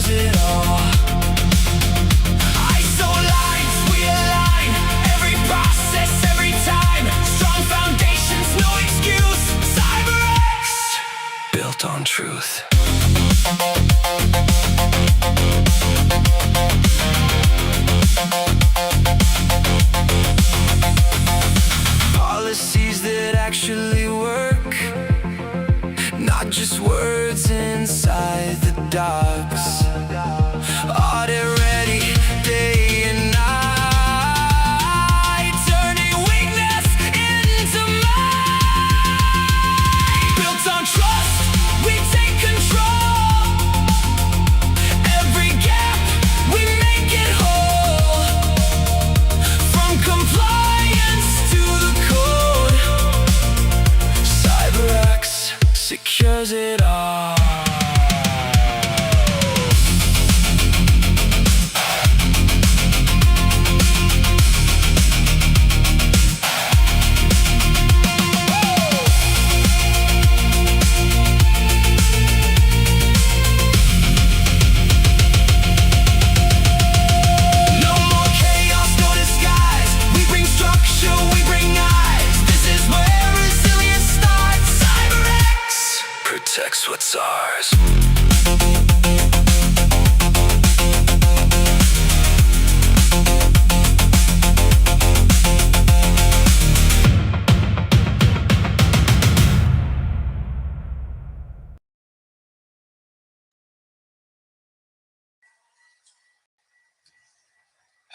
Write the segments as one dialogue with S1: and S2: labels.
S1: secures it all. ISO lines, we align every process, every time. Strong foundations, no excuse. CyberX, built on truth. Policies that actually work, not just words inside the docs. Audit ready, day and night, turning weakness into might. Built on trust, we take control. Every gap, we make it whole. From compliance to the code, CyberX secures it all. No more chaos, no disguise. We bring structure, we bring eyes. This is where resilience starts. CyberX protects what's ours.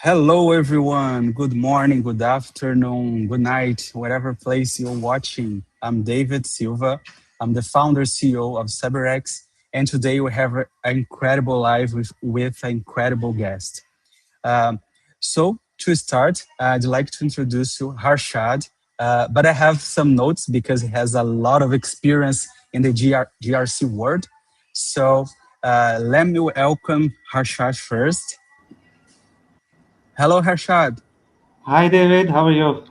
S2: Hello, everyone. Good morning, good afternoon, good night, whatever place you're watching. I'm David Silva. I'm the founder CEO of CyberX, and today we have an incredible live with an incredible guest. Um, so to start, I'd like to introduce you Harshad, but I have some notes because he has a lot of experience in the GRC world. So let me welcome Harshad first. Hello, Harshad.
S3: Hi David, how are you?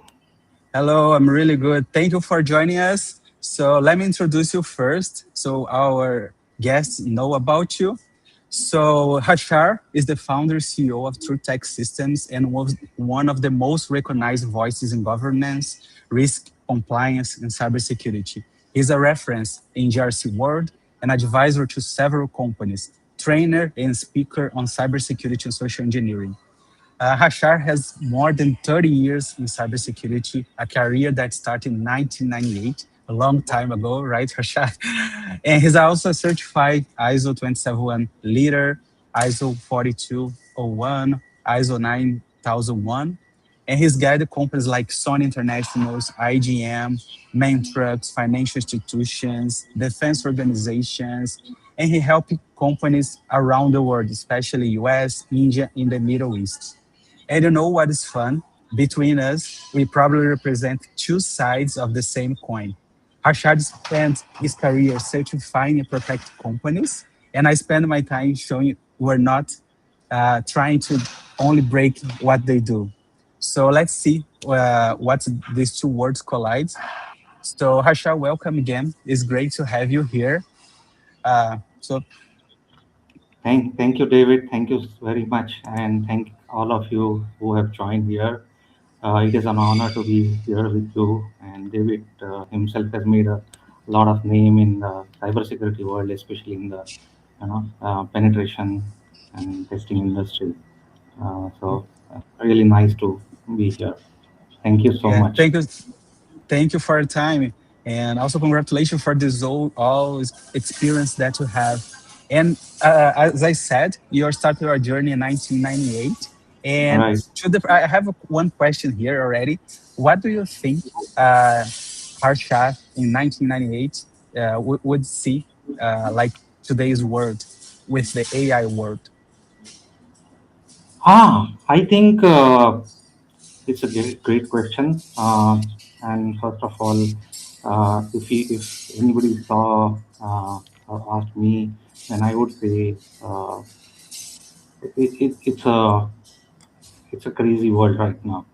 S2: Hello, I'm really good. Thank you for joining us. So let me introduce you first so our guests know about you. So Hashar is the founder CEO of TrueTec Systems and was one of the most recognized voices in governance, risk, compliance, and cybersecurity. He's a reference in GRC world, an advisor to several companies, trainer and speaker on cybersecurity and social engineering. Hashar has more than 30 years in cybersecurity, a career that started in 1998, a long time ago, right, Hashar? And he's also a certified ISO 271 leader, ISO 4201, ISO 9001. And he's guided companies like Sony Internationals, IGM, main trucks, financial institutions, defense organizations, and he helped companies around the world, especially US, India, in the Middle East. And you know what is fun? Between us, we probably represent two sides of the same coin. Harshad spent his career certifying and protecting companies, and I spend my time showing we're not trying to only break what they do. So let's see what these two words collide. So Harshad, welcome again. It's great to have you here. So
S3: Thank you, David. Thank you very much, and thank all of you who have joined here. It is an honor to be here with you. And David himself has made a lot of name in the cybersecurity world, especially in the penetration and testing industry. Really nice to be here. Thank you so
S2: yeah,
S3: much.
S2: thank you for your time, and also congratulations for this all experience that you have. And as I said, you started your journey in 1998.
S3: All
S2: And
S3: right.
S2: I have one question here already. What do you think Harsha in 1998 would see like today's world with the AI world?
S3: I think it's a great question. And first of all, if anybody saw or asked me, then I would say it's a crazy world right now.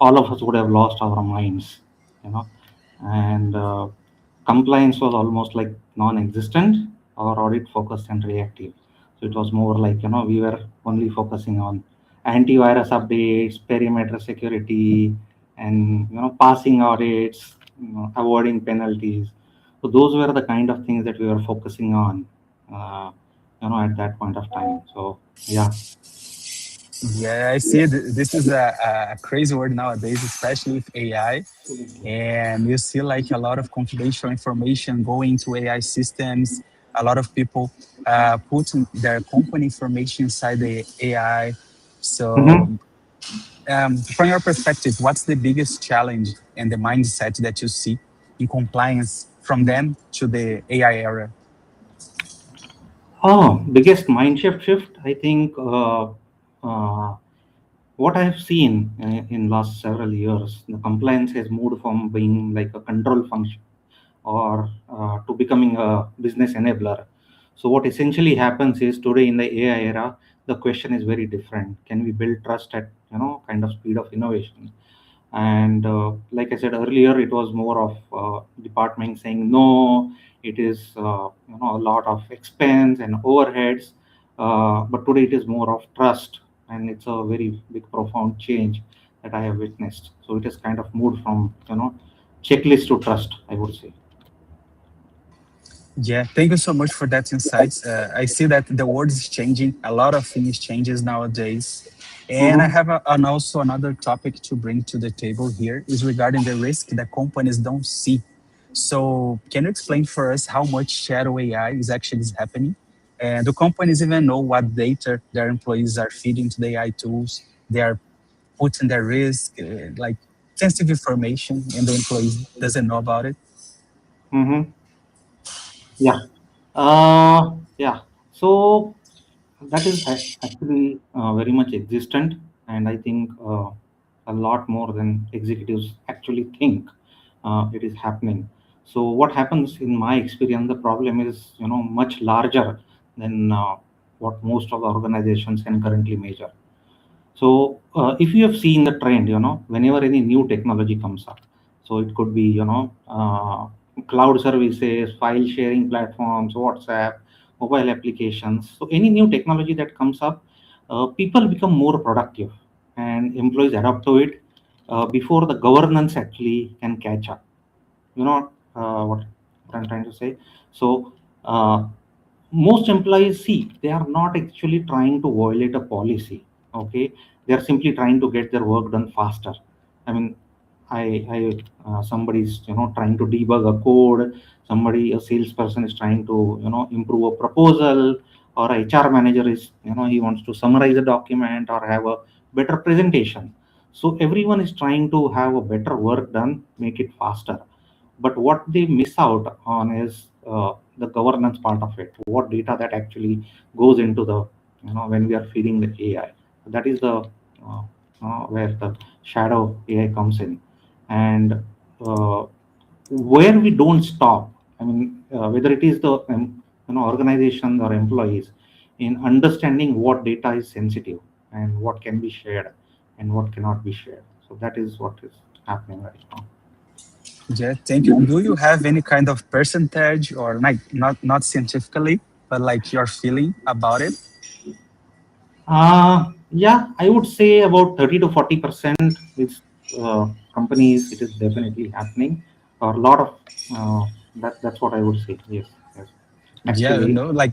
S3: All of us would have lost our minds, you know, and compliance was almost like non-existent or audit focused and reactive. So it was more like, we were only focusing on antivirus updates, perimeter security, and, passing audits, avoiding penalties. So those were the kind of things that we were focusing on, uh, at that point of time. So yeah.
S2: Yeah, I see. This is a crazy word nowadays, especially with AI. And you see like a lot of confidential information going to AI systems. A lot of people putting their company information inside the AI. So,
S3: Mhm.
S2: from your perspective, what's the biggest challenge and the mindset that you see in compliance from them to the AI era?
S3: Oh, biggest mind shift, I think. Uh, what I have seen in last several years, the compliance has moved from being like a control function or to becoming a business enabler. So what essentially happens is today in the AI era, the question is very different. Can we build trust at kind of speed of innovation? And like I said earlier, it was more of department saying no. It is a lot of expense and overheads, but today it is more of trust, and it's a very big profound change that I have witnessed. So it has kind of moved from checklist to trust, I would say.
S2: Yeah, thank you so much for that insights. I see that the world is changing. A lot of things changes nowadays. And I
S3: Mm-hmm.
S2: have and also another topic to bring to the table here is regarding the risk that companies don't see. So can you explain for us how much shadow AI is happening? And do companies even know what data their employees are feeding to the AI tools? They are putting their risk, like sensitive information, and the employees doesn't know about it.
S3: Mm-hmm. Yeah. Yeah. So that is actually very much existent, and I think a lot more than executives actually think it is happening. So what happens in my experience, the problem is much larger than what most of the organizations can currently measure. So if you have seen the trend, whenever any new technology comes up, so it could be, cloud services, file sharing platforms, WhatsApp, mobile applications. So any new technology that comes up, people become more productive and employees adapt to it before the governance actually can catch up. What I'm trying to say. So uh, most employees see they are not actually trying to violate a policy. Okay, they are simply trying to get their work done faster. I mean, I somebody's trying to debug a code, somebody, a salesperson is trying to improve a proposal, or a HR manager is he wants to summarize a document or have a better presentation. So everyone is trying to have a better work done, make it faster. But what they miss out on is the governance part of it. What data that actually goes into the when we are feeding the AI. That is the where the shadow AI comes in, and uh, where we don't stop. I mean, whether it is the organizations or employees in understanding what data is sensitive and what can be shared and what cannot be shared. So that is what is happening right now.
S2: Yeah, thank you. Do you have any kind of percentage or like not scientifically, but like your feeling about it?
S3: Yeah, I would say about 30 to 40% with companies. It is definitely happening. Or a lot of that's what I would say. Yes, yes.
S2: Yeah,
S3: Actually,
S2: no, like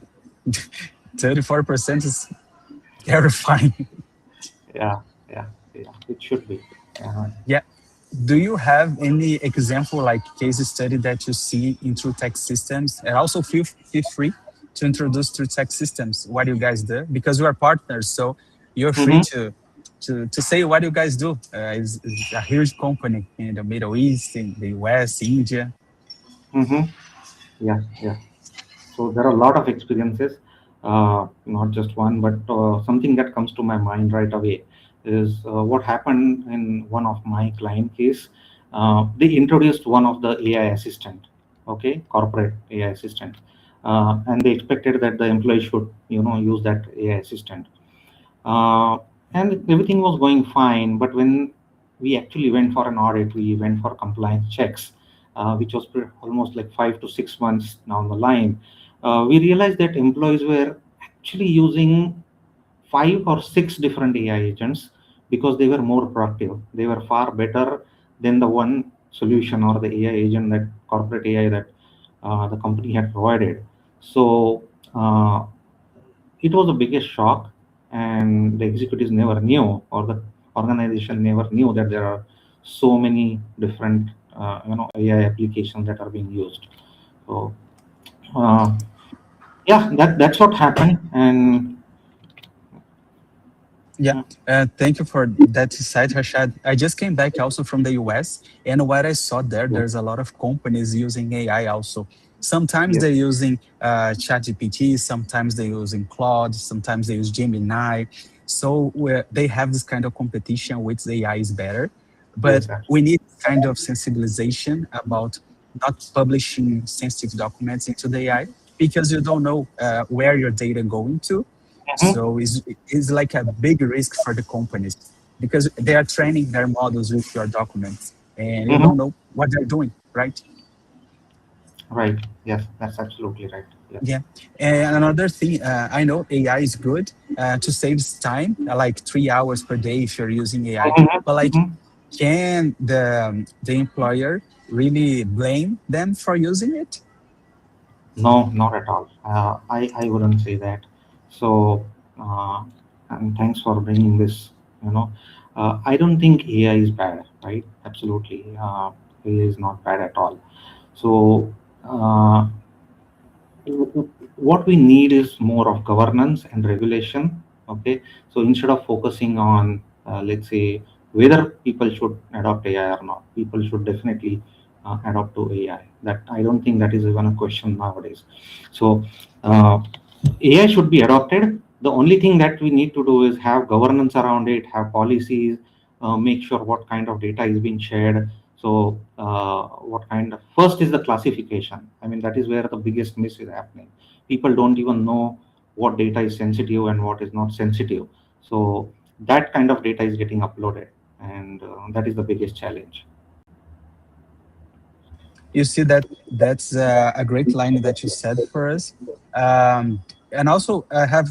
S2: 34% is terrifying.
S3: yeah, yeah, yeah. It should be.
S2: Yeah. Do you have any example, like case study that you see in TrueTech Systems? And also feel free to introduce TrueTech Systems, what you guys do, because we are partners. So you're free
S3: Mm-hmm,
S2: to say what you guys do. It's a huge company in the Middle East, in the US, India.
S3: mm-hmm. Yeah, yeah. So there are a lot of experiences, not just one, but something that comes to my mind right away is what happened in one of my client case. They introduced one of the AI assistant, okay, corporate AI assistant, and they expected that the employee should, use that AI assistant. Uh, and everything was going fine. But when we actually went for an audit, we went for compliance checks, which was almost like 5 to 6 months down the line. We realized that employees were actually using 5 or 6 different AI agents because they were more productive. They were far better than the one solution or the AI agent, that corporate AI that the company had provided. So it was the biggest shock, and the executives never knew, or the organization never knew, that there are so many different AI applications that are being used. So uh, yeah, that's what happened. And
S2: Yeah, thank you for that insight, Rashad. I just came back also from the US, and what I saw there, there's a lot of companies using AI also. Sometimes
S3: yes,
S2: they're using ChatGPT, sometimes they're using Claude, sometimes they use Gemini. So they have this kind of competition which AI is better, but
S3: yes,
S2: we need kind of sensibilization about not publishing sensitive documents into the AI because you don't know where your data going to,
S3: absolutely.
S2: so it's like a big risk for the companies because they are training their models with your documents and you
S3: Mhm.
S2: don't know what they're doing, right?
S3: Right. Yes, that's absolutely right. Yeah.
S2: Yeah. And another thing, I know AI is good to save time, like 3 hours per day if you're using AI.
S3: Mhm,
S2: But like,
S3: mhm.
S2: can the employer really blame them for using it?
S3: No, not at all. I wouldn't say that. So, and thanks for bringing this. You know, I don't think AI is bad, right? Absolutely, AI is not bad at all. So, uh, what we need is more of governance and regulation. Okay, so instead of focusing on, let's say, whether people should adopt AI or not, people should definitely adopt to AI. That, I don't think that is even a question nowadays. So uh, AI should be adopted. The only thing that we need to do is have governance around it, have policies, make sure what kind of data is being shared. So, what kind of, first is the classification. I mean, that is where the biggest miss is happening. People don't even know what data is sensitive and what is not sensitive. So, that kind of data is getting uploaded, and that is the biggest challenge.
S2: You see that that's a great line that you said for us. And also, I have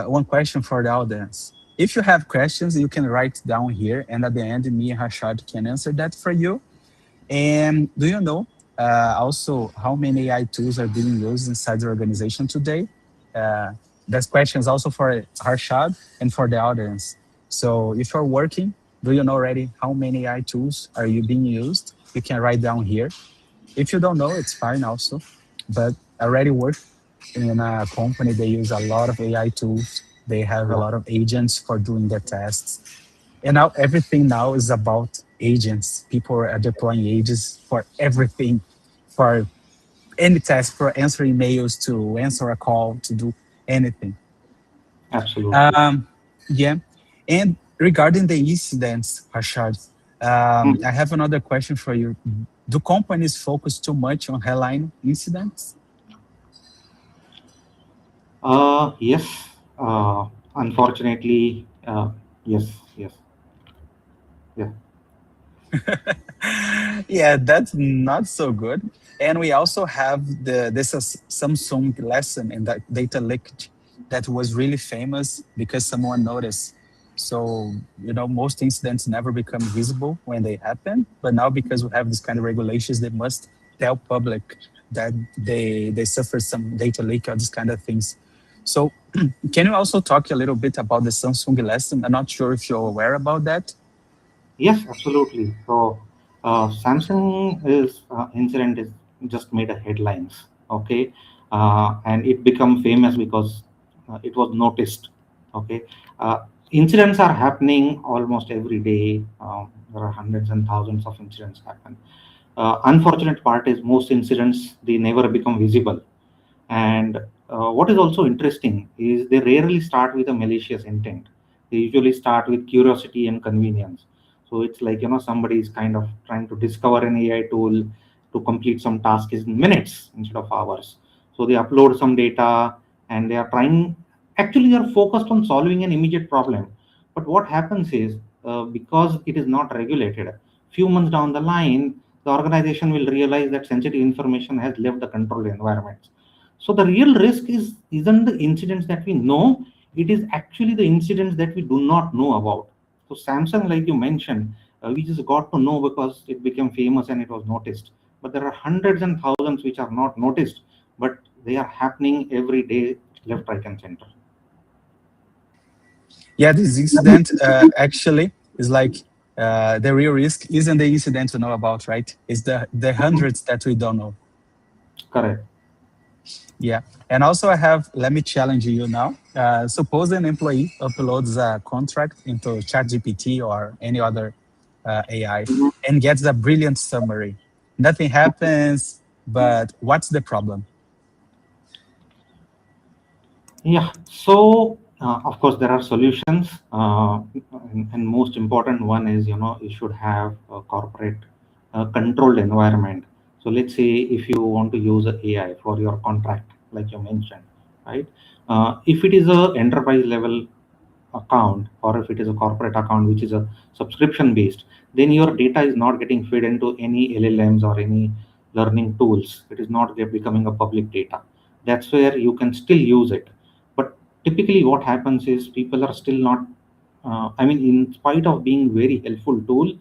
S2: one question for the audience. If you have questions, you can write down here, and at the end, me and Harshad can answer that for you. And do you know also how many AI tools are being used inside the organization today? Uh, that's questions also for Harshad and for the audience. So if you're working, do you know already how many AI tools are you being used? You can write down here. If you don't know, it's fine also. But I already work in a company, they use a lot of AI tools. They have a
S3: Yeah,
S2: lot of agents for doing the tests. And now everything now is about agents. People are deploying agents for everything, for any task, for answering emails, to answer a call, to do anything.
S3: absolutely.
S2: Um, yeah. And regarding the incidents, Harshad, I have another question for you. Do companies focus too much on headline incidents?
S3: Yes, unfortunately, yes, yes, yeah.
S2: Yeah, that's not so good. And we also have this is Samsung lesson in that data leakage that was really famous because someone noticed. So, most incidents never become visible when they happen. But now because we have this kind of regulations, they must tell public that they suffer some data leak or this kind of things. So can you also talk a little bit about the Samsung lesson? I'm not sure if you're aware about that.
S3: Yes, absolutely. So, Samsung is incident is just made a headlines, okay, and it become famous because it was noticed. Okay, uh, incidents are happening almost every day. There are hundreds and thousands of incidents happen. Unfortunate part is most incidents, they never become visible. And what is also interesting is they rarely start with a malicious intent. They usually start with curiosity and convenience. So it's like, somebody is kind of trying to discover an AI tool to complete some task in minutes instead of hours. So they upload some data, and they are trying, actually, they are focused on solving an immediate problem. But what happens is, because it is not regulated, few months down the line, the organization will realize that sensitive information has left the controlled environment. So the real risk isn't the incidents that we know, it is actually the incidents that we do not know about. So Samsung, like you mentioned, we just got to know because it became famous and it was noticed. But there are hundreds and thousands which are not noticed, but they are happening every day, left, right, and center.
S2: Yeah, this incident actually is like the real risk isn't the incident to know about, right? It's the
S3: Mhm.
S2: hundreds that we don't know.
S3: Correct.
S2: Yeah. And also, I have, let me challenge you now. Suppose an employee uploads a contract into ChatGPT or any other AI
S3: Mhm.
S2: and gets a brilliant summary. Nothing happens, but what's the problem?
S3: Yeah, so of course there are solutions, and most important one is, you should have a corporate controlled environment. So let's say if you want to use a AI for your contract, like you mentioned, right? If it is a enterprise level account, or if it is a corporate account which is a subscription based, then your data is not getting fed into any LLMs or any learning tools. It is not becoming a public data. That's where you can still use it. But typically what happens is people are still not, I mean, in spite of being very helpful tool,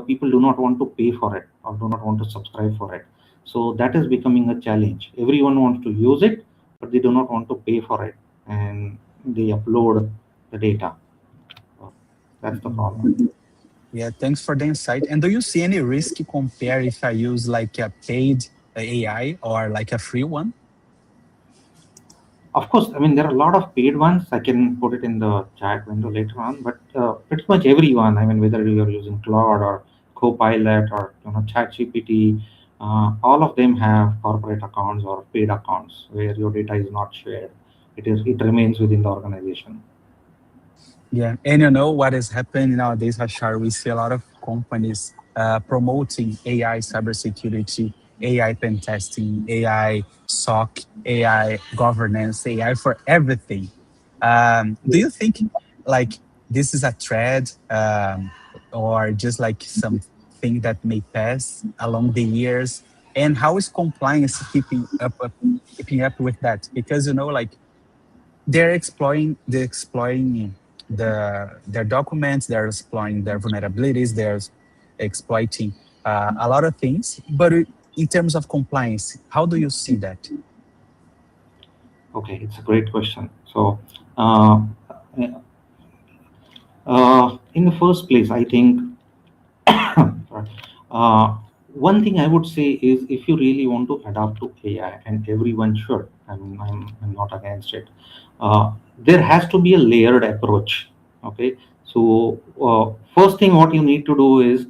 S3: people do not want to pay for it or do not want to subscribe for it. So that is becoming a challenge. Everyone wants to use it, but they do not want to pay for it, and they upload the data. So that's the
S2: Mhm.
S3: problem.
S2: Yeah, thanks for the insight. And do you see any risk compare if I use like a paid AI or like a free one?
S3: Of course, I mean there are a lot of paid ones. I can put it in the chat window later on, but pretty much everyone. I mean, whether you are using Claude or Copilot or ChatGPT, all of them have corporate accounts or paid accounts where your data is not shared. It remains within the organization.
S2: Yeah, and you know what is happening nowadays, Hashar? We see a lot of companies promoting AI cybersecurity, AI pen testing, AI SOC, AI governance, AI for everything. Do you think like this is a trend or just like something that may pass along the years? And how is compliance keeping up with that? Because you know, like they're exploiting their documents, they're exploiting their vulnerabilities, they're exploiting a lot of things. But in terms of compliance, how do you see that?
S3: Okay, it's a great question. So, uh, in the first place, I think Right. Uh, one thing I would say is if you really want to adapt to AI, and everyone should, I'm not against it, there has to be a layered approach. Okay. So, first thing what you need to do is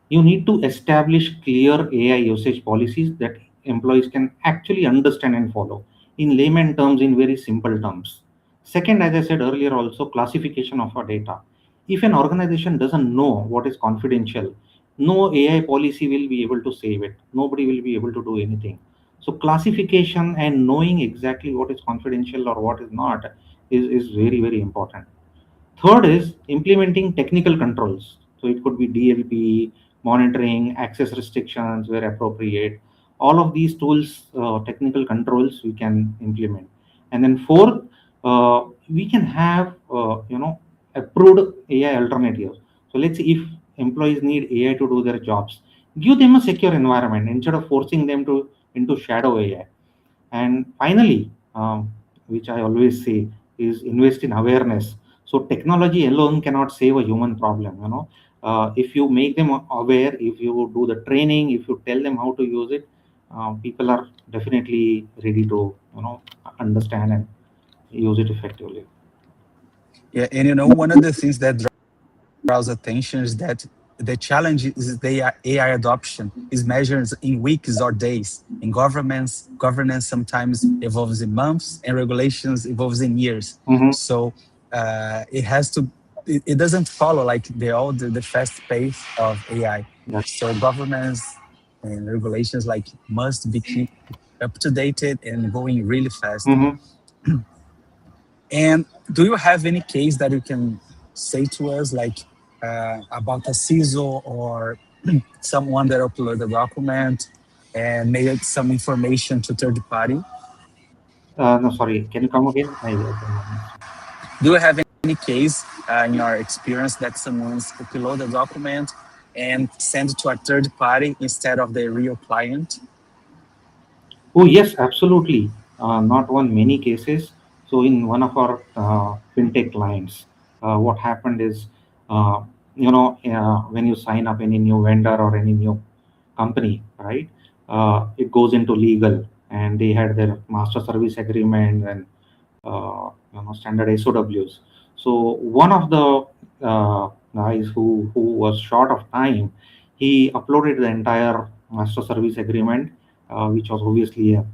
S3: you need to establish clear AI usage policies that employees can actually understand and follow in layman terms, in very simple terms. Second, as I said earlier, also classification of our data. If an organization doesn't know what is confidential, no AI policy will be able to save it. Nobody will be able to do anything. So classification and knowing exactly what is confidential or what is not is very, very important. Third is implementing technical controls. So it could be DLP, monitoring, access restrictions where appropriate. All of these tools, technical controls, we can implement. And then fourth, we can have approved AI alternatives. So let's say if employees need AI to do their jobs, give them a secure environment instead of forcing them to into shadow AI. And finally, which I always say, is invest in awareness. So technology alone cannot save a human problem. If you make them aware, if you do the training, if you tell them how to use it, people are definitely ready to understand and use it effectively.
S2: Yeah, and you know, one of the things that draws attention is that the challenge is the AI adoption is measured in weeks or days. In governance sometimes evolves in months, and regulations evolves in years.
S3: Hmm.
S2: So it has to. It doesn't follow like the fast pace of AI.
S3: Yeah.
S2: So governments and regulations like must be keep up to date and going really fast.
S3: Hmm.
S2: And do you have any case that you can say to us, like about a CISO or someone that uploaded a document and made some information to third party?
S3: No, sorry. Can you come again? I couldn't understand.
S2: Do you have any case in your experience that someone's upload a document and send it to a third party instead of the real client?
S3: Oh, yes, absolutely. Not one, many cases. So, in one of our fintech clients, what happened is, uh, when you sign up any new vendor or any new company, right? It goes into legal, and they had their master service agreement and standard SOWs. So one of the guys who was short of time, he uploaded the entire master service agreement, which was obviously a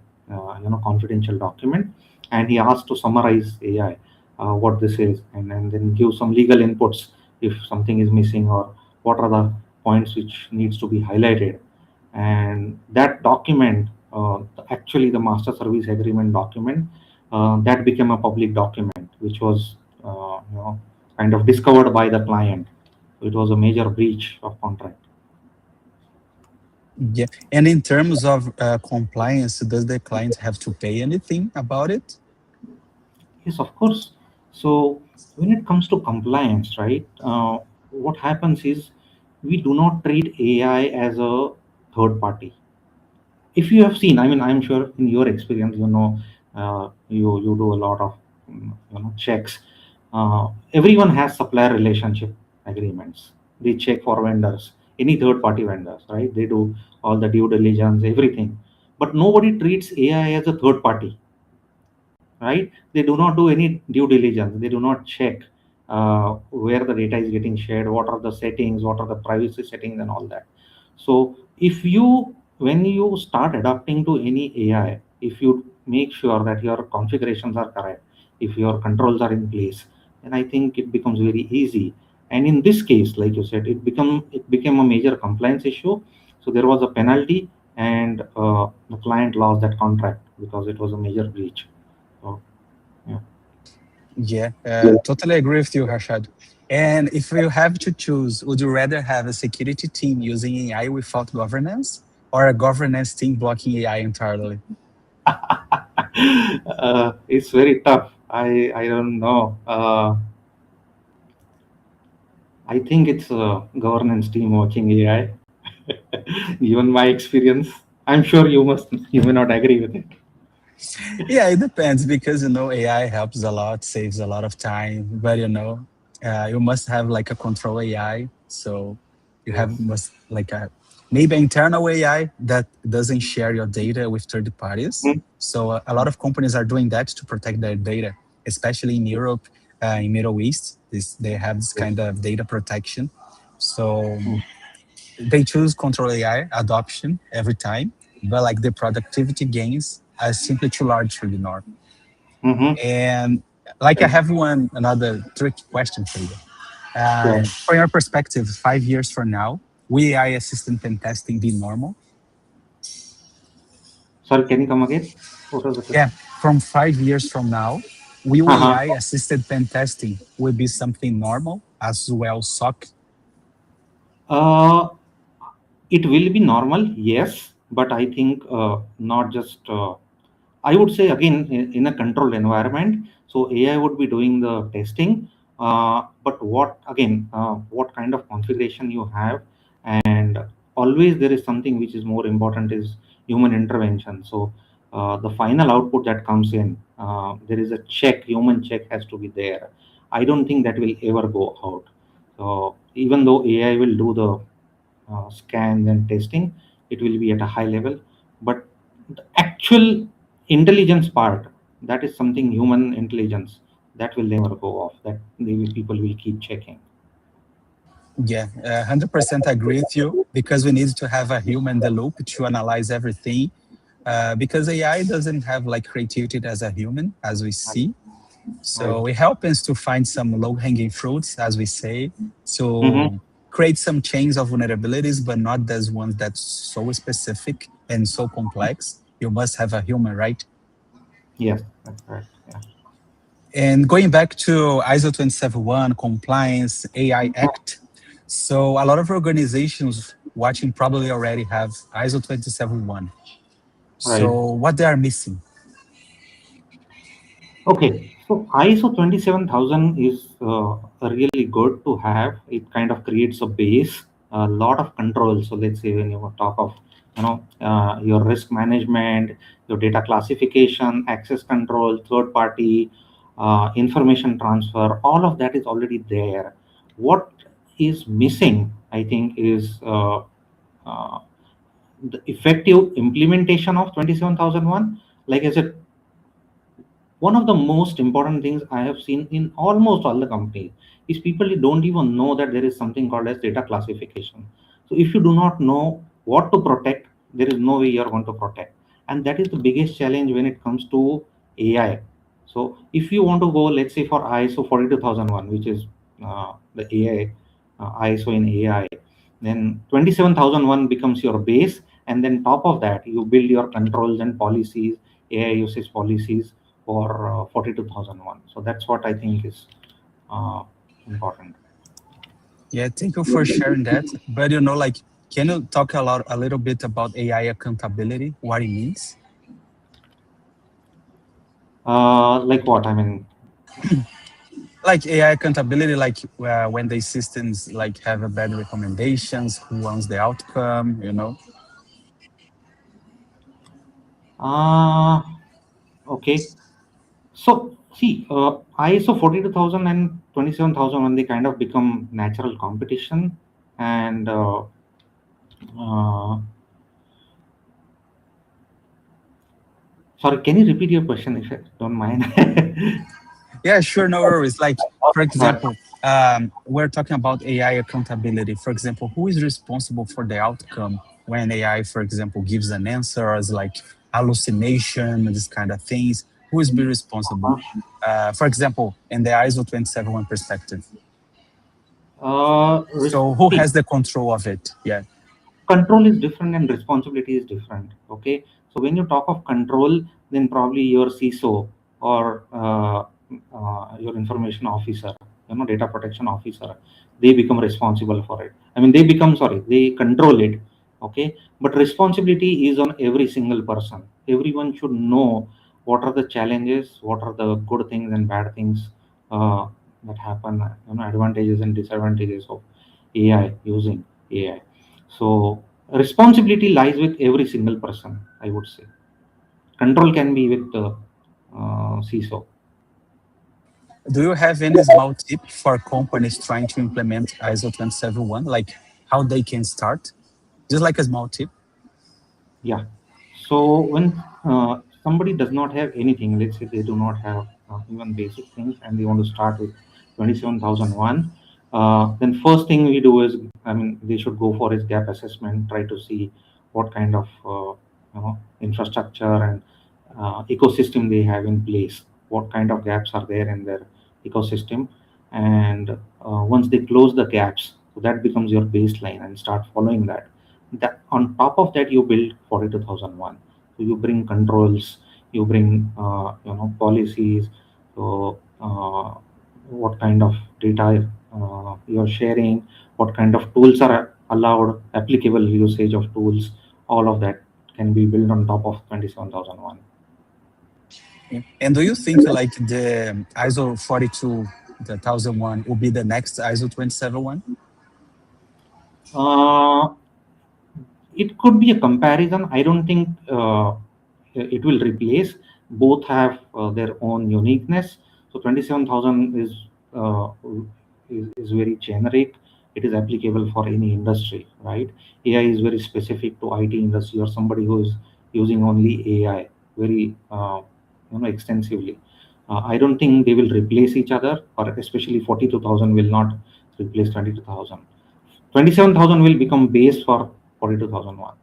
S3: confidential document, and he asked to summarize AI what this is, and then give some legal inputs if something is missing or what are the points which needs to be highlighted. And that document, actually the master service agreement document, that became a public document, which was kind of discovered by the client. So it was a major breach of contract.
S2: Yeah. And in terms of compliance, does the client have to pay anything about it?
S3: Yes, of course. So when it comes to compliance, right, what happens is we do not treat AI as a third party. If you have seen, I mean, I'm sure in your experience, you do a lot of checks. Everyone has supplier relationship agreements. They check for vendors, any third party vendors, right? They do all the due diligence, everything, but nobody treats AI as a third party, right? They do not do any due diligence. They do not check where the data is getting shared, what are the settings, what are the privacy settings, and all that. So, if you, when you start adapting to any AI, if you make sure that your configurations are correct, if your controls are in place, then I think it becomes very easy. And in this case, like you said, it became a major compliance issue. So there was a penalty, and the client lost that contract because it was a major breach. So, yeah.
S2: Yeah, totally agree with you, Harshad. And if you have to choose, would you rather have a security team using AI without governance or a governance team blocking AI entirely?
S3: It's very tough. I don't know. I think it's a governance team watching AI. Given my experience, I'm sure you may not agree with it.
S2: Yeah, it depends because AI helps a lot, saves a lot of time, but you must have like a control AI. So you have
S3: Yes.
S2: must like a maybe internal AI that doesn't share your data with third parties.
S3: Mhm.
S2: So a lot of companies are doing that to protect their data, especially in Europe, in Middle East. They have this
S3: Yes.
S2: kind of data protection. So
S3: Mm.
S2: they choose control AI adoption every time, but like the productivity gains are simply too large to ignore.
S3: Mm-hmm.
S2: And like I
S3: Right.
S2: have one another tricky question for you.
S3: Sure.
S2: From your perspective, 5 years from now, will AI assistant pen testing be normal?
S3: Sorry, can you come again? What was the
S2: Yeah,
S3: question?
S2: from 5 years from now, will
S3: Uh-huh.
S2: AI assisted pen testing will be something normal as well SOC?
S3: Uh, it will be normal, yes, but I think not just. I would say again in a controlled environment. So AI would be doing the testing, but what kind of configuration you have, and always there is something which is more important is human intervention. So the final output that comes in, there is a check, human check has to be there. I don't think that will ever go out. So even though AI will do the scans and testing, it will be at a high level, but the actual intelligence part, that is something human intelligence, that will never go off, that people will keep checking.
S2: Yeah, 100% agree with you because we need to have a human in the loop to analyze everything. Because AI doesn't have like creativity as a human, as we
S3: Right.
S2: see.
S3: Right.
S2: So it helps us to find some low-hanging fruits, as we say,
S3: Mm-hmm.
S2: to create some chains of vulnerabilities, but not those ones that's so specific and so complex. You must have a human, right?
S3: Yes, that's correct. Yeah.
S2: And going back to ISO 271 compliance AI Act, so a lot of organizations watching probably already have ISO 271.
S3: Right.
S2: So what they are missing?
S3: Okay, so ISO 27000 is really good to have. It kind of creates a base, a lot of control. So let's say when you talk of, your risk management, your data classification, access control, third party, information transfer, all of that is already there. What is missing, I think, is uh, the effective implementation of 27001. Like I said, one of the most important things I have seen in almost all the companies is people don't even know that there is something called as data classification. So if you do not know what to protect, there is no way you are going to protect. And that is the biggest challenge when it comes to AI. So if you want to go, let's say for ISO 42001, which is the AI, ISO in AI, then 27001 becomes your base. And then top of that, you build your controls and policies, AI usage policies for 42001. So that's what I think is uh, important.
S2: Yeah, thank you for sharing that. But like, can you talk a little bit about AI accountability, what it means?
S3: Like what? I mean,
S2: Like AI accountability, like when the systems like have a bad recommendations, who owns the outcome?
S3: uh, okay. So see, ISO 42000 and 27000 when they kind of become natural competition, and uh, sorry, can you repeat your question if you don't mind?
S2: Yeah, sure, no worries. Like, for example, we're talking about AI accountability. For example, who is responsible for the outcome when AI, for example, gives an answer as like hallucination and this kind of things? Who is be responsible? For example, in the ISO 271 perspective. So who
S3: See,
S2: has the control of it? Yeah.
S3: control is different and responsibility is different. Okay, so when you talk of control, then probably your CISO or your information officer, data protection officer, they become responsible for it. I mean, they become, sorry, they control it. Okay, but responsibility is on every single person. Everyone should know what are the challenges, what are the good things and bad things uh, that happen, advantages and disadvantages of AI, using AI. So responsibility lies with every single person, I would say. Control can be with the CISO.
S2: Do you have any small tip for companies trying to implement ISO 271, like how they can start? Just like a small tip.
S3: Yeah. So when somebody does not have anything, let's say they do not have even basic things, and they want to start with 27,001, then first thing we do is, I mean, they should go for his gap assessment, try to see what kind of infrastructure and ecosystem they have in place, what kind of gaps are there in their ecosystem, and once they close the gaps, so that becomes your baseline and start following that. That on top of that you build 42001. So you bring controls, you bring policies. So what kind of data you're sharing, what kind of tools are allowed, applicable usage of tools, all of that can be built on top of 27001.
S2: Yeah. And do you think like the ISO 42, the 1001 will be the next ISO 271?
S3: uh, it could be a comparison. I don't think it will replace. Both have their own uniqueness. So 27,000 is very generic. It is applicable for any industry, right? AI is very specific to IT industry or somebody who is using only AI very extensively. I don't think they will replace each other, or especially 42,000 will not replace 22,000. 27,000 will become base for 42,001.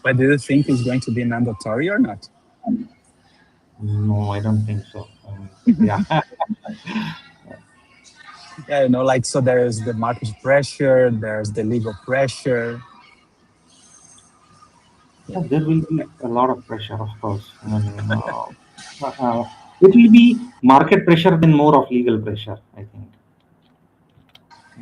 S2: But do you think it's going to be mandatory or not?
S3: No, I don't think so. Yeah,
S2: Yeah, like so there's the market pressure, there's the legal pressure.
S3: yeah, there will be a lot of pressure, of course. It will be market pressure than more of legal pressure, I think.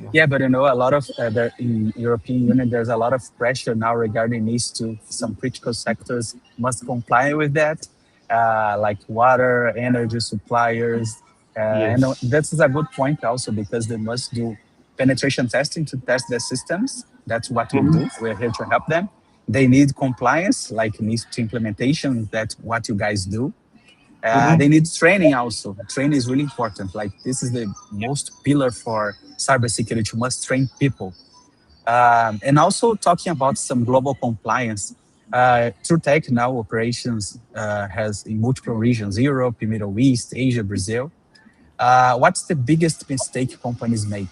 S3: Yeah.
S2: Yeah, but a lot of there in European Union, there's a lot of pressure now regarding these to some critical sectors must comply with that. like water, energy suppliers. And
S3: Yes.
S2: this is a good point also because they must do penetration testing to test their systems. That's what we
S3: Mhm.
S2: do. We're here to help them. They need compliance, like needs to implementation. That's what you guys do. They
S3: Mhm.
S2: need training also. Training is really important. Like this is the most pillar for cybersecurity. You must train people. And also talking about some global compliance. TrueTech now operations has in multiple regions: Europe, Middle East, Asia, Brazil. What's the biggest mistake companies make?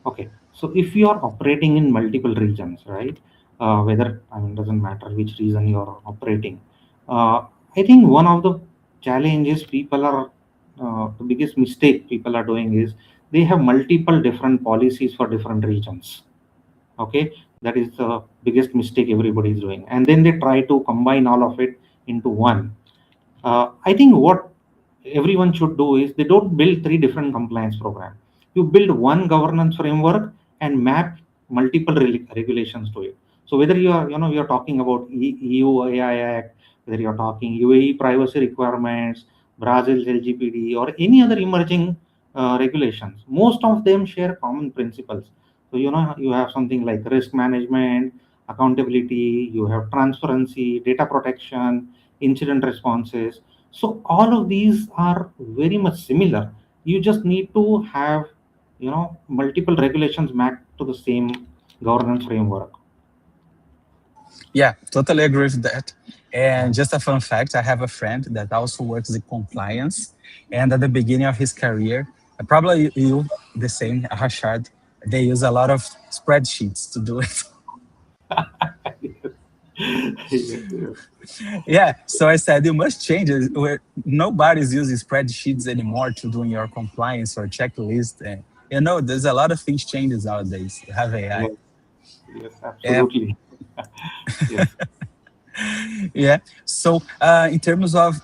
S3: Okay. So if you are operating in multiple regions, right? Whether, I mean, doesn't matter which region you are operating. I think one of the challenges people are, the biggest mistake people are doing is they have multiple different policies for different regions. Okay, that is the biggest mistake everybody is doing, and then they try to combine all of it into one. I think what everyone should do is they don't build three different compliance programs. You build one governance framework and map multiple regulations to it. So whether you are, you are talking about EU AI Act, whether you are talking UAE privacy requirements, Brazil's LGPD, or any other emerging regulations, most of them share common principles. So you have something like risk management, accountability, you have transparency, data protection, incident responses. So all of these are very much similar. You just need to have, multiple regulations mapped to the same governance framework.
S2: Yeah, totally agree with that. And just a fun fact, I have a friend that also works in compliance. And at the beginning of his career, probably you the same, Harshad, they use a lot of spreadsheets to do it.
S3: Yes, yes.
S2: Yeah, so I said you must change it. Where nobody's using spreadsheets anymore to doing your compliance or checklist. And there's a lot of things changes nowadays. You have AI.
S3: Yes, yes,
S2: Yeah,
S3: absolutely. Yes.
S2: yeah. So in terms of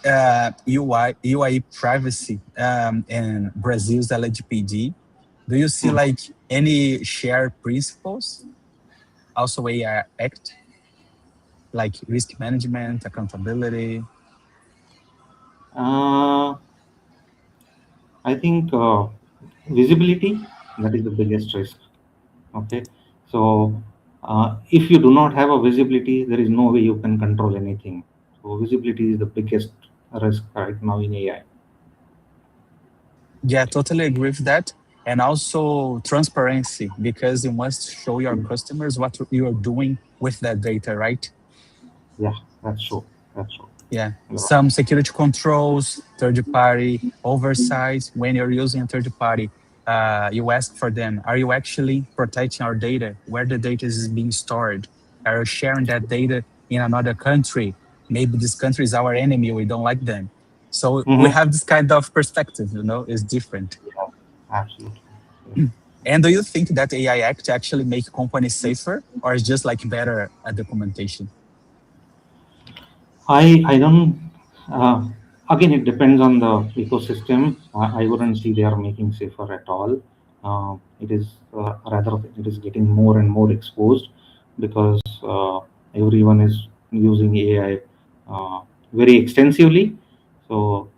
S2: UI privacy and Brazil's LGPD, do you see
S3: Mhm.
S2: like any shared principles? Also AI Act, like risk management, accountability.
S3: Uh, I think visibility, that is the biggest risk. Okay, so if you do not have a visibility, there is no way you can control anything. So visibility is the biggest risk right now in AI.
S2: Yeah, totally agree with that. And also transparency, because you must show your customers what you are doing with that data, right?
S3: Yeah, that's true. That's true.
S2: Yeah.
S3: You're right.
S2: Some security controls, third party oversight. When you're using a third party, you ask for them, are you actually protecting our data? Where the data is being stored? Are you sharing that data in another country? Maybe this country is our enemy. We don't like them. So we
S3: Mhm.
S2: have this kind of perspective, it's different.
S3: Yeah, absolutely. Yes.
S2: And do you think that AI Act actually make companies safer, or is just like better at documentation?
S3: I don't. Uh, Again, it depends on the ecosystem. I wouldn't see they are making safer at all. It is rather it is getting more and more exposed because everyone is using AI very extensively. So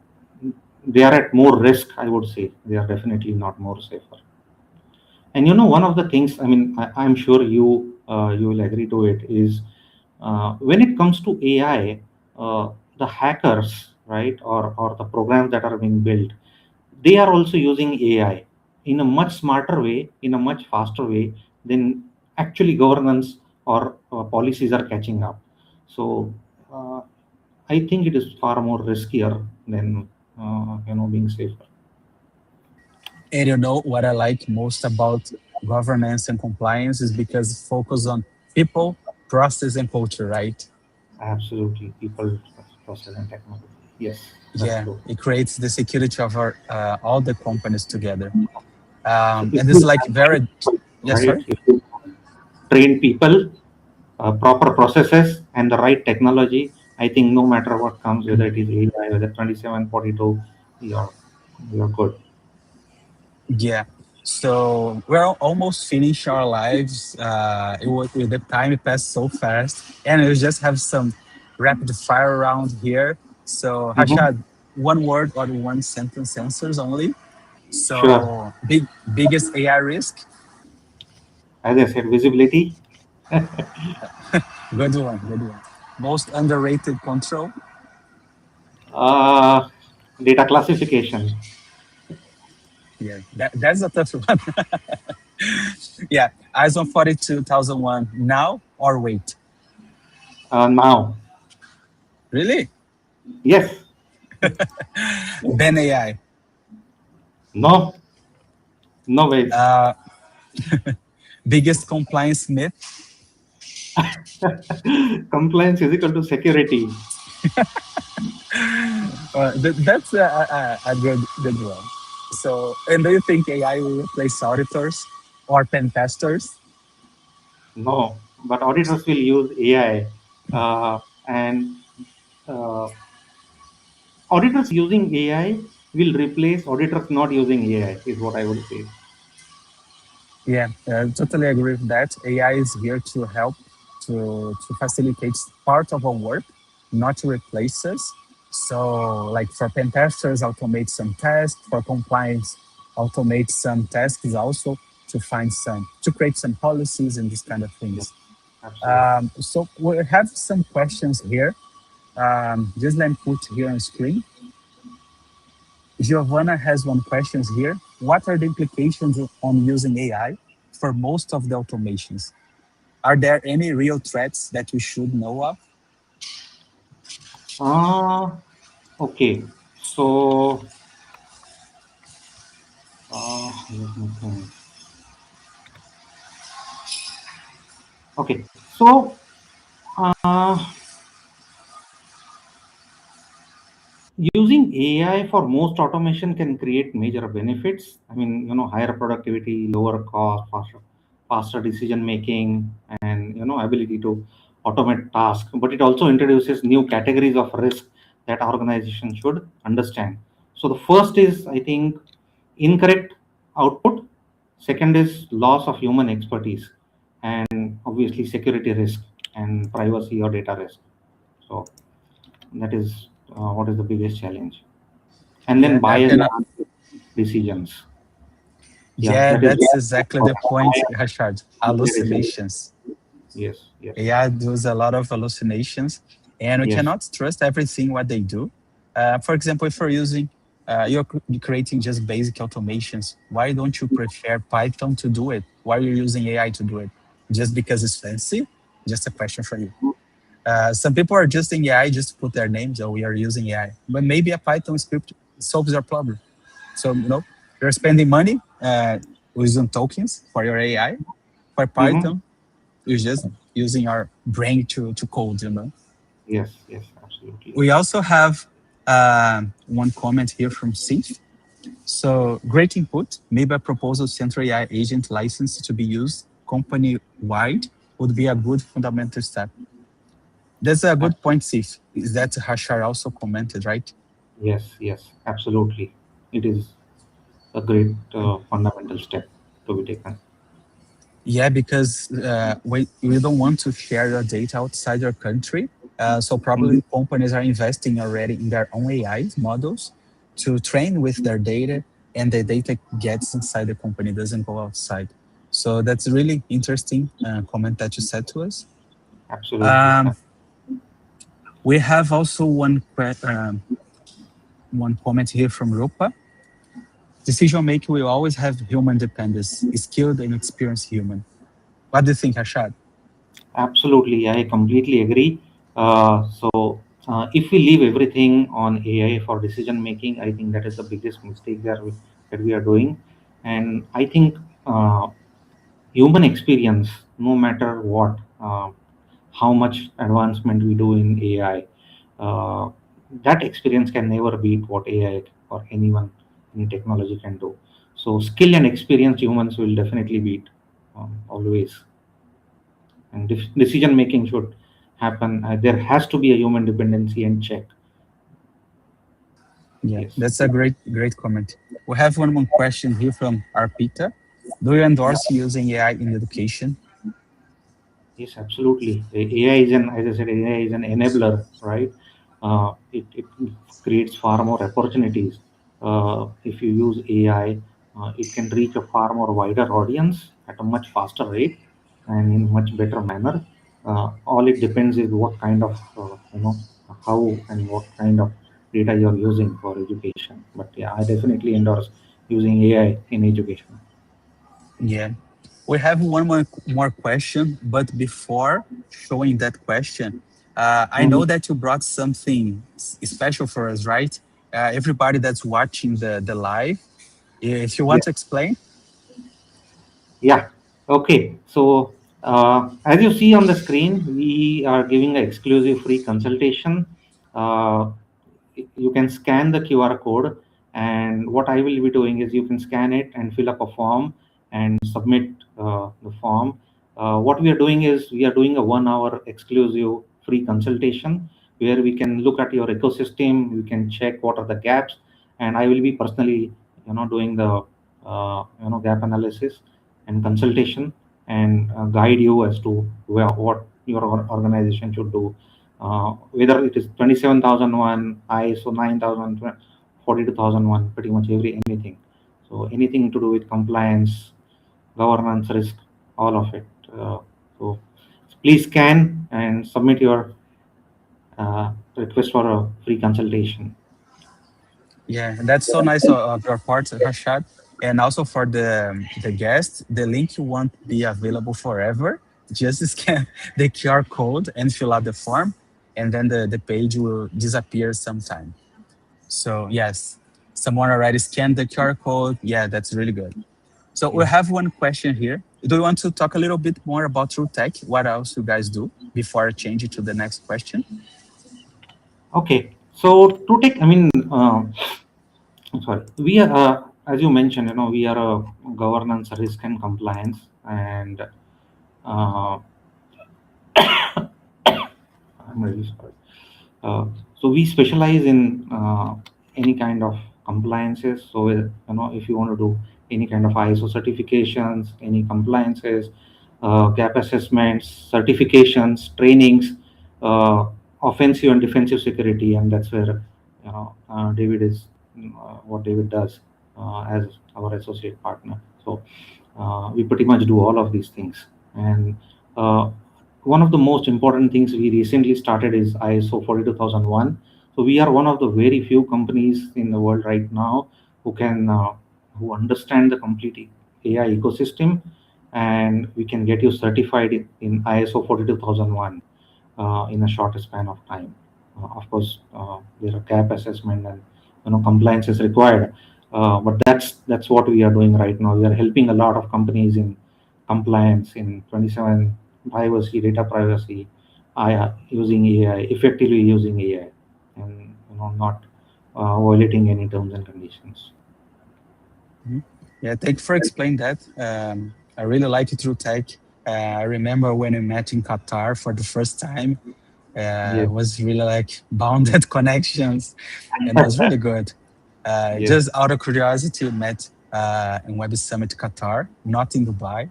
S3: they are at more risk. I would say they are definitely not more safer. And one of the things, I mean, I'm sure you will agree to it, is when it comes to AI, the hackers, right, or the programs that are being built, they are also using AI in a much smarter way, in a much faster way than actually governance or policies are catching up. So uh, I think it is far more riskier than being safer.
S2: And what I like most about governance and compliance is because it focus on people, process, and culture, right?
S3: Absolutely, people, process, and technology. Yes, that's
S2: Yeah,
S3: true.
S2: it creates the security of our all the companies together.
S3: So if
S2: And this is
S3: you
S2: like
S3: have right
S2: very,
S3: people,
S2: yeah,
S3: right,
S2: sorry.
S3: if you train people, proper processes, and the right technology, I think no matter what comes, whether it is AI, whether 2742, you're you're good.
S2: Yeah. So we're almost finished our lives. The time passed so fast, and we just have some rapid fire round here. So
S3: Mhm.
S2: Harshad, one word or one sentence answers only.
S3: Sure.
S2: So biggest AI risk.
S3: As I said, visibility.
S2: Good one, good one. Most underrated control.
S3: uh, Data classification.
S2: Yeah, that's a tough one. Yeah, ISO 42001 now or wait.
S3: Now.
S2: Really?
S3: Yes.
S2: Ben AI.
S3: No. No ways.
S2: Uh, biggest compliance myth.
S3: Compliance is equal to security.
S2: That's a good one. So, and do you think AI will replace auditors or pen testers?
S3: No. But auditors will use AI. And uh, auditors using AI will replace auditors not using AI, is what I would say.
S2: Yeah, totally agree with that. AI is here to help to facilitate part of our work, not to replace us. So, like for pen testers, automate some tasks. For compliance, automate some tasks also to find some to create some policies and this kind of
S3: Yeah,
S2: things.
S3: absolutely.
S2: So we have some questions here. Just let me put here on screen. Giovanna has one question here. What are the implications on using AI for most of the automations? Are there any real threats that we should know of?
S3: Uh, okay. So, let me think. Okay. So, uh, using AI for most automation can create major benefits. I mean, higher productivity, lower cost, faster decision making, and ability to automate tasks. But it also introduces new categories of risk that organizations should understand. So the first is, I think, incorrect output. Second is loss of human expertise, and obviously security risk and privacy or data risk. So that is what is the biggest challenge. And then
S2: Yeah,
S3: bias
S2: and
S3: decisions. Yeah,
S2: yeah,
S3: that is
S2: that's exactly the point,
S3: bias
S2: Rashad.
S3: comparison.
S2: Hallucinations.
S3: Yes, yes,
S2: AI does a lot of hallucinations, and we
S3: yes.
S2: cannot trust everything what they do. For example, if you're using, creating just basic automations, why don't you prefer Python to do it? Why are you using AI to do it? Just because it's fancy? Just a question for you. Some people are just in AI just to put their names, or we are using AI. But maybe a Python script solves your problem. So, you're spending money using tokens for your AI. For
S3: Hmm.
S2: Python, you're just using our brain to code.
S3: Yes, yes, absolutely.
S2: We also have one comment here from Sif. So, great input. Maybe a proposal central AI agent license to be used company wide would be a good fundamental step. That's a good
S3: Absolutely.
S2: point, Sif. Is that Hashar also commented, right?
S3: Yes, yes, absolutely. It is a great fundamental step to be taken.
S2: Yeah, because we don't want to share your data outside your country. So
S3: Mhm.
S2: probably companies are investing already in their own AI models to train with their data, and the data gets inside the company, doesn't go outside. So that's really interesting comment that you said to us.
S3: Absolutely.
S2: Um, we have also one comment here from Rupa. Decision making will always have human dependence, skilled and experienced human. What do you think, Hashad?
S3: Absolutely, I completely agree. If we leave everything on AI for decision making, I think that is the biggest mistake that we are doing. And I think human experience, no matter what, how much advancement we do in AI, uh, that experience can never beat what AI or anyone in technology can do. So, skill and experience humans will definitely beat, always. And decision making should happen. There has to be a human dependency and check.
S2: Yeah,
S3: Yes.
S2: that's a great comment. We have one more question here from Arpita. Do you endorse using AI in education?
S3: Yes, absolutely. AI is an, as I said, AI is an enabler, right? It creates far more opportunities. If you use AI, it can reach a far more wider audience at a much faster rate and in much better manner. All it depends is what kind of, how and what kind of data you're using for education. But yeah, I definitely endorse using AI in education.
S2: Yeah. We have one more question, but before showing that question, I know
S3: Mhm.
S2: that you brought something special for us, right? Everybody that's watching the live, if you want
S3: Yeah.
S2: to explain.
S3: Yeah. Okay. So, as you see on the screen, we are giving an exclusive free consultation. Uh, you can scan the QR code, and what I will be doing is you can scan it and fill up a form and submit the form. What we are doing is we are doing a 1 hour exclusive free consultation where we can look at your ecosystem, we can check what are the gaps, and I will be personally, doing the gap analysis and consultation and guide you as to what your organization should do, whether it is 27001, ISO 9000, 42001, pretty much anything. So anything to do with compliance, governance, risk, all of it. So please scan and submit your request for a free consultation.
S2: Yeah, that's so nice of your part, Rashad. And also for the guest, the link won't be available forever. Just scan the QR code and fill out the form, and then the page will disappear sometime. So yes, someone already scanned the QR code. Yeah, that's really good. So we
S3: Yeah.
S2: have one question here. Do you want to talk a little bit more about TrueTech? What else you guys do before I change it to the next question?
S3: Okay. So to take, I mean, sorry, we are, as you mentioned, we are a governance, risk, and compliance, and I'm really sorry. Uh, so we specialize in any kind of compliances. So if you want to do any kind of ISO certifications, any compliances, gap assessments, certifications, trainings, uh, offensive and defensive security, and that's where David is what David does as our associate partner. So we pretty much do all of these things, and uh, one of the most important things we recently started is ISO 42001. So we are one of the very few companies in the world right now who can who understand the complete AI ecosystem, and we can get you certified in ISO 42001 in a short span of time. Of course, there are gap assessment and compliance is required, but that's what we are doing right now. We are helping a lot of companies in compliance in 27 privacy, data privacy, using AI, effectively using AI, and not violating any terms and conditions.
S2: Mhm. Yeah, thank you for explaining that. I really like it through tech. I remember when we met in Qatar for the first time. It
S3: Yes,
S2: was really like bounded connections, and it was really good.
S3: yes,
S2: Just out of curiosity, we met in Web Summit Qatar, not in Dubai.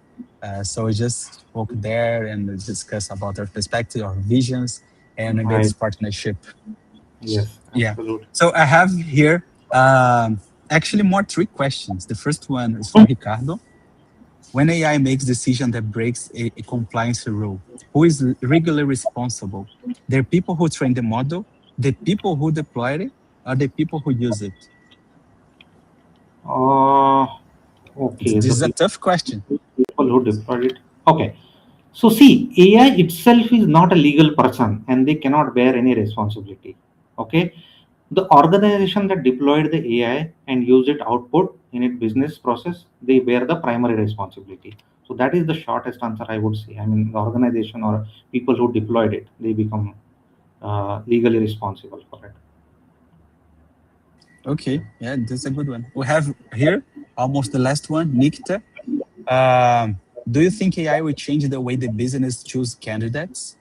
S2: So we just spoke there and discussed about our perspective, our visions, and we made
S3: right.
S2: this partnership.
S3: Yes,
S2: Yeah.
S3: absolutely.
S2: So I have here actually more three questions. The first one is from Ricardo. When AI makes decision that breaks a compliance rule, who is regularly responsible? The people who train the model, the people who deploy it, or the people who use it?
S3: Uh, okay,
S2: This
S3: the
S2: is a tough question.
S3: people who deployed it. Okay. So see, AI itself is not a legal person and they cannot bear any responsibility. Okay. The organization that deployed the AI and used it output in its business process, they bear the primary responsibility. So that is the shortest answer I would say. I mean, the organization or people who deployed it, they become legally responsible for it.
S2: Okay, yeah, that's a good one. We have here almost the last one, Nikita. Do you think AI will change the way the business choose candidates?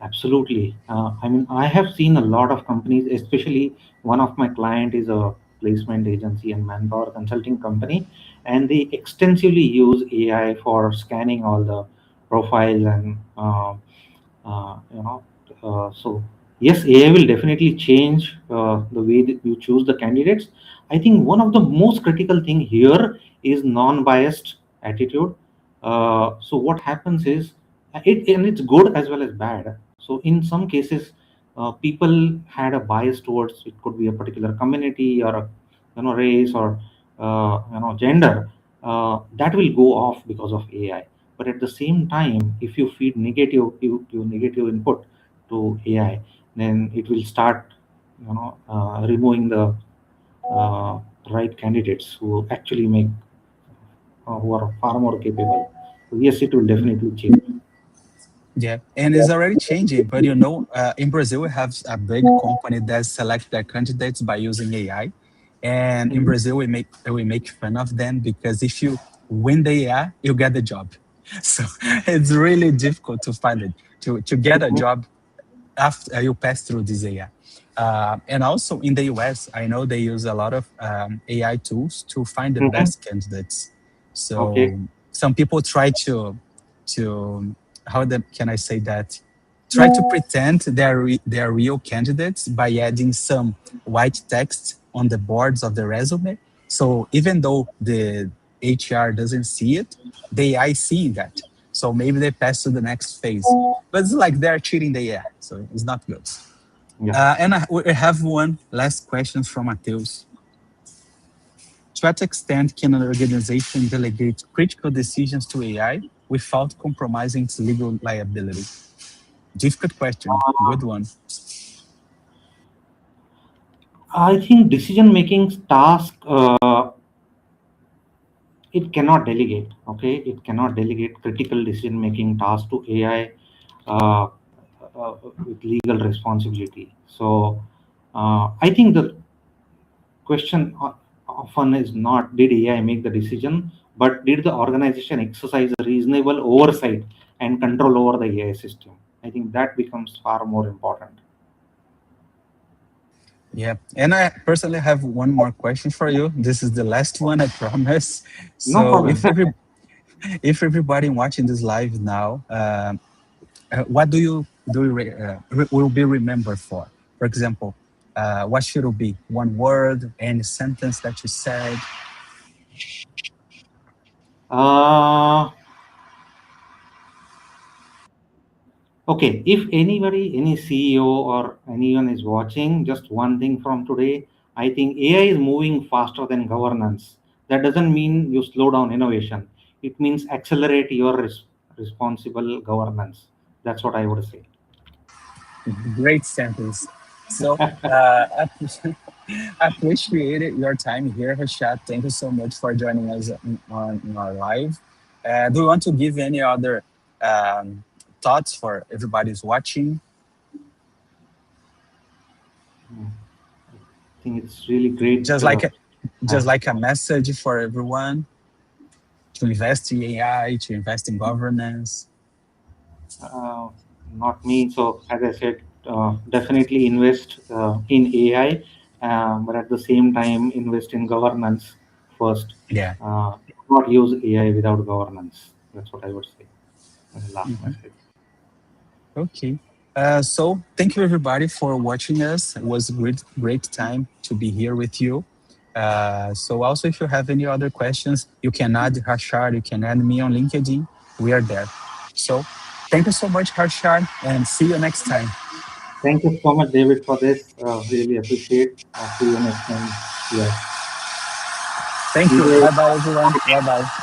S3: Absolutely. I mean, I have seen a lot of companies, especially one of my client is a placement agency and manpower consulting company, and they extensively use AI for scanning all the profiles and you know. So yes, AI will definitely change the way that you choose the candidates. I think one of the most critical thing here is non-biased attitude. So what happens is and it's good as well as bad. So in some cases, people had a bias towards, it could be a particular community or a race or gender, that will go off because of AI. But at the same time, if you feed negative input to AI, then it will start removing the uh, right candidates who actually make who are far more capable. So yes, it will definitely change.
S2: Yeah, and it's already changing. But in Brazil, we have a big company that select their candidates by using AI. And in
S3: Mhm.
S2: Brazil, we make fun of them because if you win the AI, you get the job. So it's really difficult to find it to get a
S3: Mhm.
S2: job after you pass through this AI. And also in the US, I know they use a lot of AI tools to find the
S3: Mhm.
S2: best candidates.
S3: Okay.
S2: So some people try to can I say that? Try to pretend they're real candidates by adding some white text on the boards of the resume. So even though the HR doesn't see it, the AI seeing that. So maybe they pass to the next phase. But it's like they're cheating the AI, so it's not good.
S3: Yeah.
S2: We have one last question from Mateus. To what extent can an organization delegate critical decisions to AI without compromising its legal liability? Difficult question. Good one.
S3: I think decision making task, it cannot delegate. Okay, it cannot delegate critical decision making task to AI uh, with legal responsibility. So I think the question often is not did AI make the decision, but did the organization exercise a reasonable oversight and control over the AI system. I think that becomes far more important.
S2: Yeah. And I personally have one more question for you. This is the last one, I promise.
S3: No
S2: So
S3: problem.
S2: if everybody watching this live now, what will be remembered for? For example, what should it be? One word, any sentence that you said?
S3: uh, Okay, if anybody, any CEO or anyone is watching, just one thing from today, I think AI is moving faster than governance. That doesn't mean you slow down innovation. It means accelerate your responsible governance. That's what I would say.
S2: Great sentence. So I I appreciate your time here, Harshad. Thank you so much for joining us on our live. Do you want to give any other um, thoughts for everybody who's watching?
S3: Mm. I think it's really great.
S2: Just like a,
S3: Uh,
S2: just like a message for everyone to invest in AI, to invest in governance.
S3: uh, Not me. So, as I said, definitely invest in AI, but at the same time, invest in governance first.
S2: Yeah.
S3: Not use AI without governance. That's what I would say. As a last
S2: Mhm.
S3: message.
S2: Okay. So thank you everybody for watching us. It was a great time to be here with you. So also if you have any other questions, you can add Harshad, you can add me on LinkedIn. We are there. So thank you so much, Harshad, and see you next time.
S3: Thank you so much, David, for this. Really appreciate. See you next time. Yeah.
S2: Thank
S3: See
S2: you.
S3: you.
S2: Bye bye everyone. Bye bye.